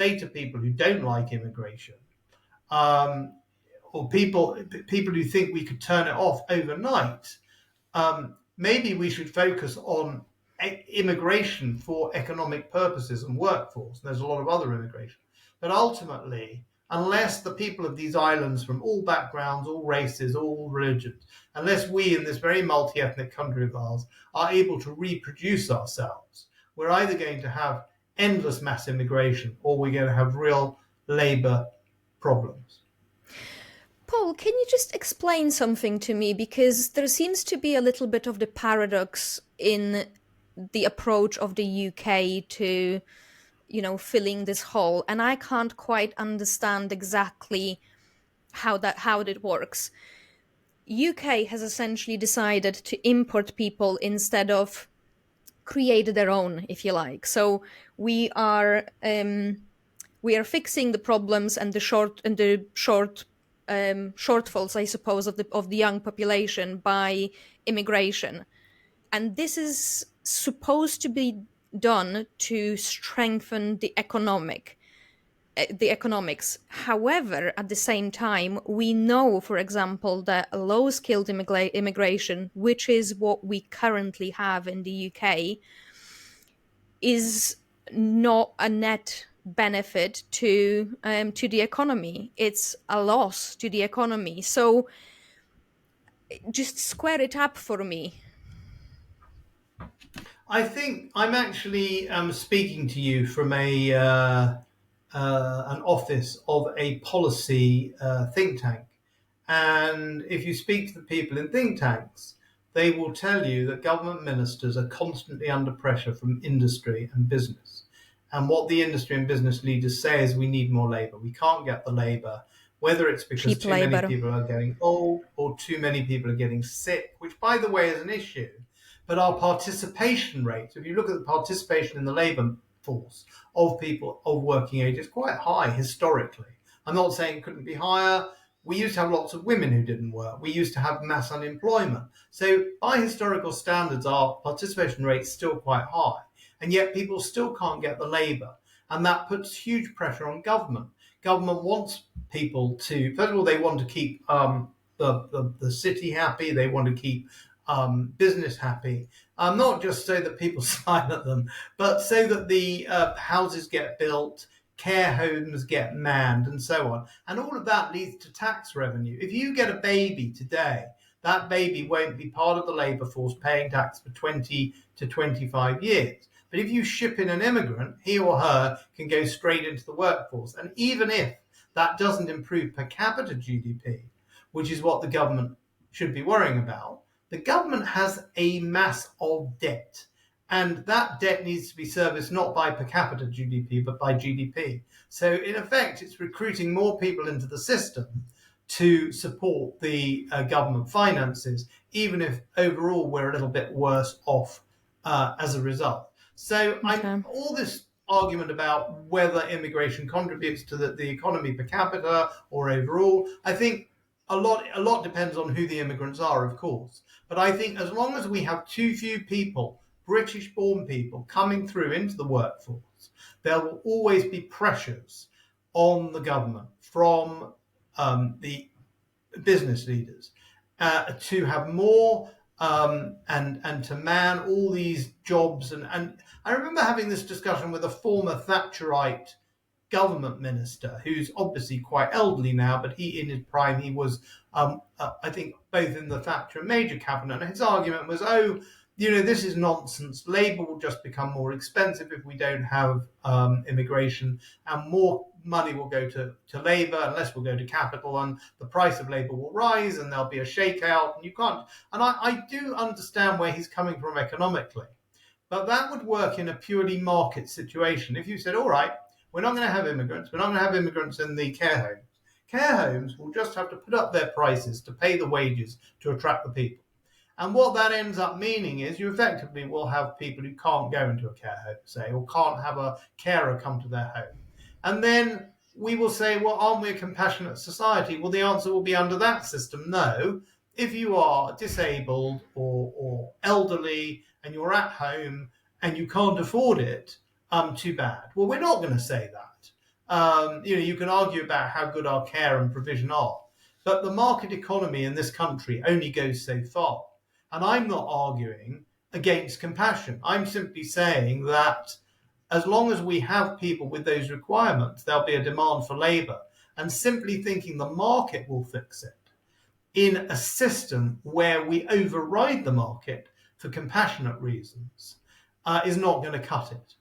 say to people who don't like immigration, um, or people who think we could turn it off overnight, maybe we should focus on immigration for economic purposes and workforce. There's a lot of other immigration. But ultimately, unless the people of these islands from all backgrounds, all races, all religions, unless we in this very multi-ethnic country of ours are able to reproduce ourselves, we're either going to have endless mass immigration or we're going to have real labour problems. Paul, can you just explain something to me? Because there seems to be a little bit of the paradox in the approach of the UK to, filling this hole, and I can't quite understand exactly how that works. UK has essentially decided to import people instead of create their own, if you like. So we are fixing the problems and the short shortfalls, I suppose, of the young population by immigration, and this is supposed to be done to strengthen the economics. However, at the same time, we know, for example, that low-skilled immigration, which is what we currently have in the UK, is not a net benefit to the economy. It's a loss to the economy. So just square it up for me. I think I'm actually speaking to you from an office of a policy think tank. And if you speak to the people in think tanks, they will tell you that government ministers are constantly under pressure from industry and business. And what the industry and business leaders say is we need more labour. We can't get the labour, whether it's because Cheap too many labor. people are getting old or too many people are getting sick, which, by the way, is an issue. But our participation rate, if you look at the participation in the labour force of people of working age, is quite high historically. I'm not saying it couldn't be higher. We used to have lots of women who didn't work. We used to have mass unemployment. So by historical standards, our participation rate is still quite high. And yet people still can't get the labour. And that puts huge pressure on government. Government wants people to, first of all, they want to keep the city happy. They want to keep business happy, not just so that people sign at them, but so that the houses get built, care homes get manned, and so on. And all of that leads to tax revenue. If you get a baby today, that baby won't be part of the labour force paying tax for 20 to 25 years. But if you ship in an immigrant, he or her can go straight into the workforce. And even if that doesn't improve per capita GDP, which is what the government should be worrying about, the government has a mass of debt. And that debt needs to be serviced not by per capita GDP, but by GDP. So in effect, it's recruiting more people into the system to support the government finances, even if overall we're a little bit worse off as a result. So Okay. all this argument about whether immigration contributes to the economy per capita or overall, I think a lot depends on who the immigrants are, of course. But I think as long as we have too few people, British-born people, coming through into the workforce, there will always be pressures on the government from the business leaders to have more and to man all these jobs. And I remember having this discussion with a former Thatcherite government minister who's obviously quite elderly now, but he, in his prime, he was, I think, both in the Thatcher and Major cabinet. And his argument was, this is nonsense. Labour will just become more expensive if we don't have immigration, and more money will go to labour and less will go to capital, and the price of labour will rise and there'll be a shakeout. And you can't. And I do understand where he's coming from economically, but that would work in a purely market situation. If you said, all right, we're not going to have immigrants. We're not going to have immigrants in the care homes. Care homes will just have to put up their prices to pay the wages to attract the people. And what that ends up meaning is you effectively will have people who can't go into a care home, say, or can't have a carer come to their home. And then we will say, well, aren't we a compassionate society? Well, the answer will be under that system, no. If you are disabled or elderly and you're at home and you can't afford it, too bad. Well, we're not going to say that. You can argue about how good our care and provision are, but the market economy in this country only goes so far. And I'm not arguing against compassion. I'm simply saying that as long as we have people with those requirements, there'll be a demand for labour. And simply thinking the market will fix it in a system where we override the market for compassionate reasons is not going to cut it.